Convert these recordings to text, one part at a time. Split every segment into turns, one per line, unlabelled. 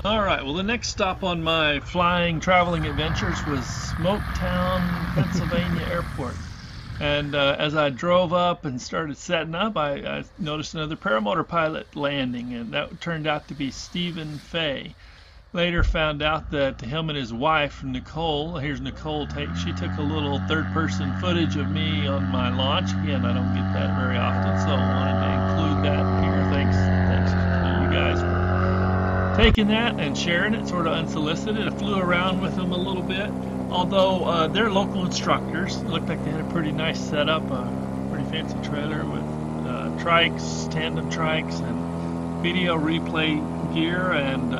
Alright, well the next stop on my traveling adventures was Smoketown, Pennsylvania Airport. And as I drove up and started setting up, I noticed another paramotor pilot landing, and that turned out to be Steven Fay. Later found out that him and his wife, Nicole, here's Nicole, she took a little third-person footage of me on my launch. Again, I don't get that very often, so I wanted to include that here. Thanks to you guys for taking that and sharing it sort of unsolicited. I flew around with them a little bit, although they're local instructors. It looked like they had a pretty nice setup, a pretty fancy trailer with trikes, tandem trikes, and video replay gear. And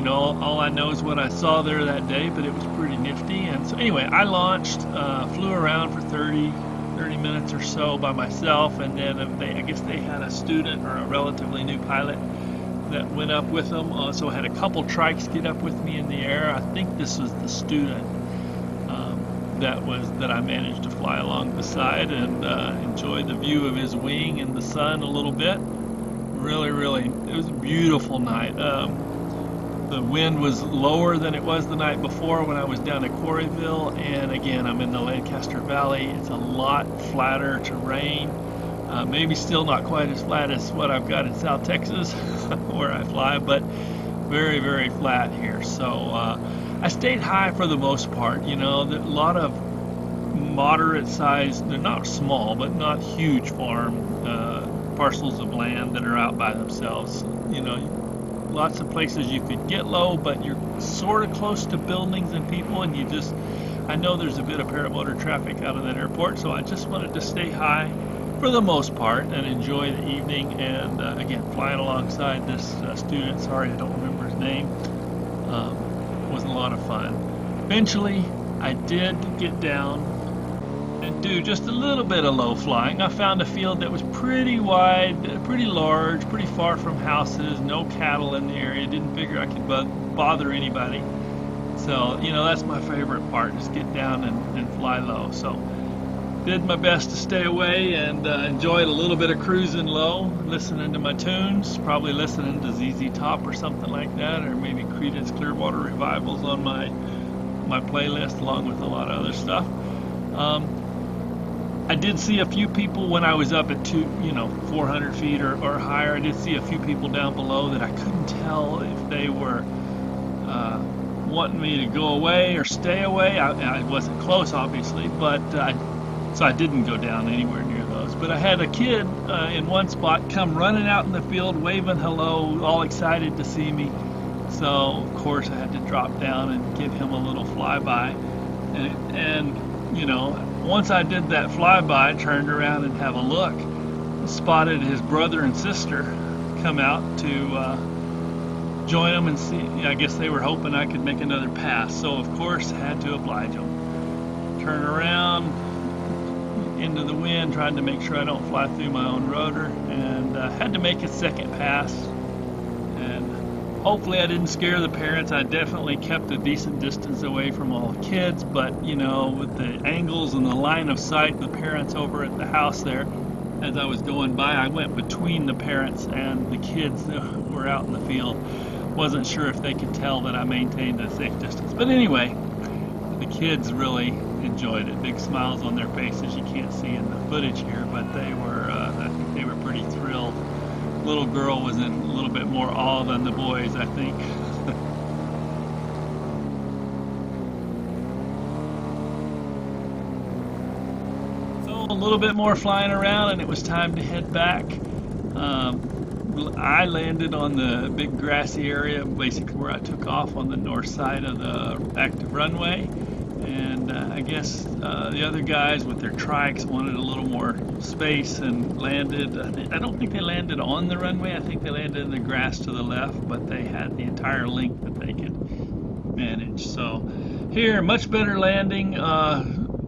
all I know is what I saw there that day, but it was pretty nifty. And so anyway, I launched, flew around for 30 minutes or so by myself, and then I guess they had a student or a relatively new pilot that went up with them. So I had a couple trikes get up with me in the air. I think this was the student that I managed to fly along beside and enjoy the view of his wing and the sun a little bit. Really, it was a beautiful night. The wind was lower than it was the night before when I was down at Quarryville, and again, I'm in the Lancaster Valley. It's a lot flatter terrain. Maybe still not quite as flat as what I've got in South Texas where I fly, but very flat here. So I stayed high for the most part. A lot of moderate sized, they're not small, but not huge parcels of land that are out by themselves. Lots of places you could get low, but you're sort of close to buildings and people, and I know there's a bit of paramotor traffic out of that airport, so I just wanted to stay high for the most part and enjoy the evening. And again, flying alongside this student, sorry I don't remember his name, was a lot of fun. Eventually I did get down and do just a little bit of low flying. I found a field that was pretty wide, pretty large, pretty far from houses, no cattle in the area. Didn't figure I could bother anybody. So that's my favorite part, just get down and fly low. So did my best to stay away and enjoyed a little bit of cruising low, listening to my tunes, probably listening to ZZ Top or something like that, or maybe Creedence Clearwater Revivals on my playlist, along with a lot of other stuff. I did see a few people when I was up at 400 feet or higher. I did see a few people down below that I couldn't tell if they were wanting me to go away or stay away. I wasn't close, obviously, but so I didn't go down anywhere near those. But I had a kid in one spot come running out in the field, waving hello, all excited to see me. So, of course, I had to drop down and give him a little flyby. And once I did that flyby, turned around and have a look, spotted his brother and sister come out to join them and see. I guess they were hoping I could make another pass. So, of course, had to oblige them. Turn around into the wind, trying to make sure I don't fly through my own rotor, and had to make a second pass. And hopefully I didn't scare the parents. I definitely kept a decent distance away from all the kids, but with the angles and the line of sight, the parents over at the house there, as I was going by, I went between the parents and the kids that were out in the field. Wasn't sure if they could tell that I maintained a safe distance, but anyway, the kids really enjoyed it. Big smiles on their faces. You can't see in the footage here, but I think they were pretty thrilled. Little girl was in a little bit more awe than the boys, I think. So a little bit more flying around, and it was time to head back. I landed on the big grassy area, basically where I took off on the north side of the active runway. And I guess the other guys with their trikes wanted a little more space and landed. I don't think they landed on the runway. I think they landed in the grass to the left, but they had the entire length that they could manage. So here, much better landing.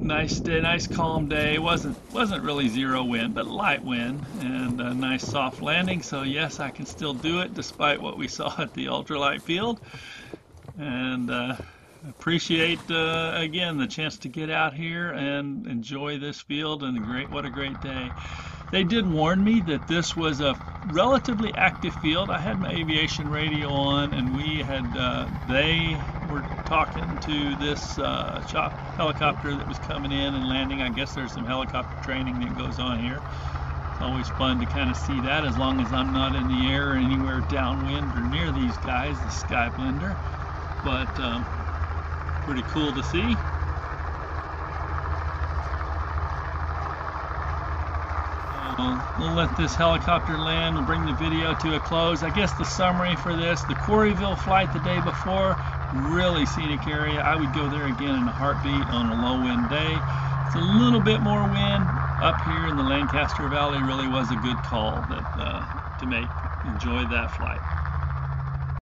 Nice day, nice calm day. Wasn't really zero wind, but light wind, and a nice soft landing. So yes, I can still do it despite what we saw at the ultralight field. And appreciate again the chance to get out here and enjoy this field, and what a great day. They did warn me that this was a relatively active field. I had my aviation radio on, and they were talking to this helicopter that was coming in and landing. I guess there's some helicopter training that goes on here. It's always fun to kind of see that, as long as I'm not in the air or anywhere downwind or near these guys, the Sky Blender. But pretty cool to see. We'll let this helicopter land. We'll bring the video to a close. I guess the summary for this: the Quarryville flight the day before, really scenic area. I would go there again in a heartbeat on a low wind day. It's a little bit more wind up here in the Lancaster Valley. Really was a good call to make. Enjoy that flight.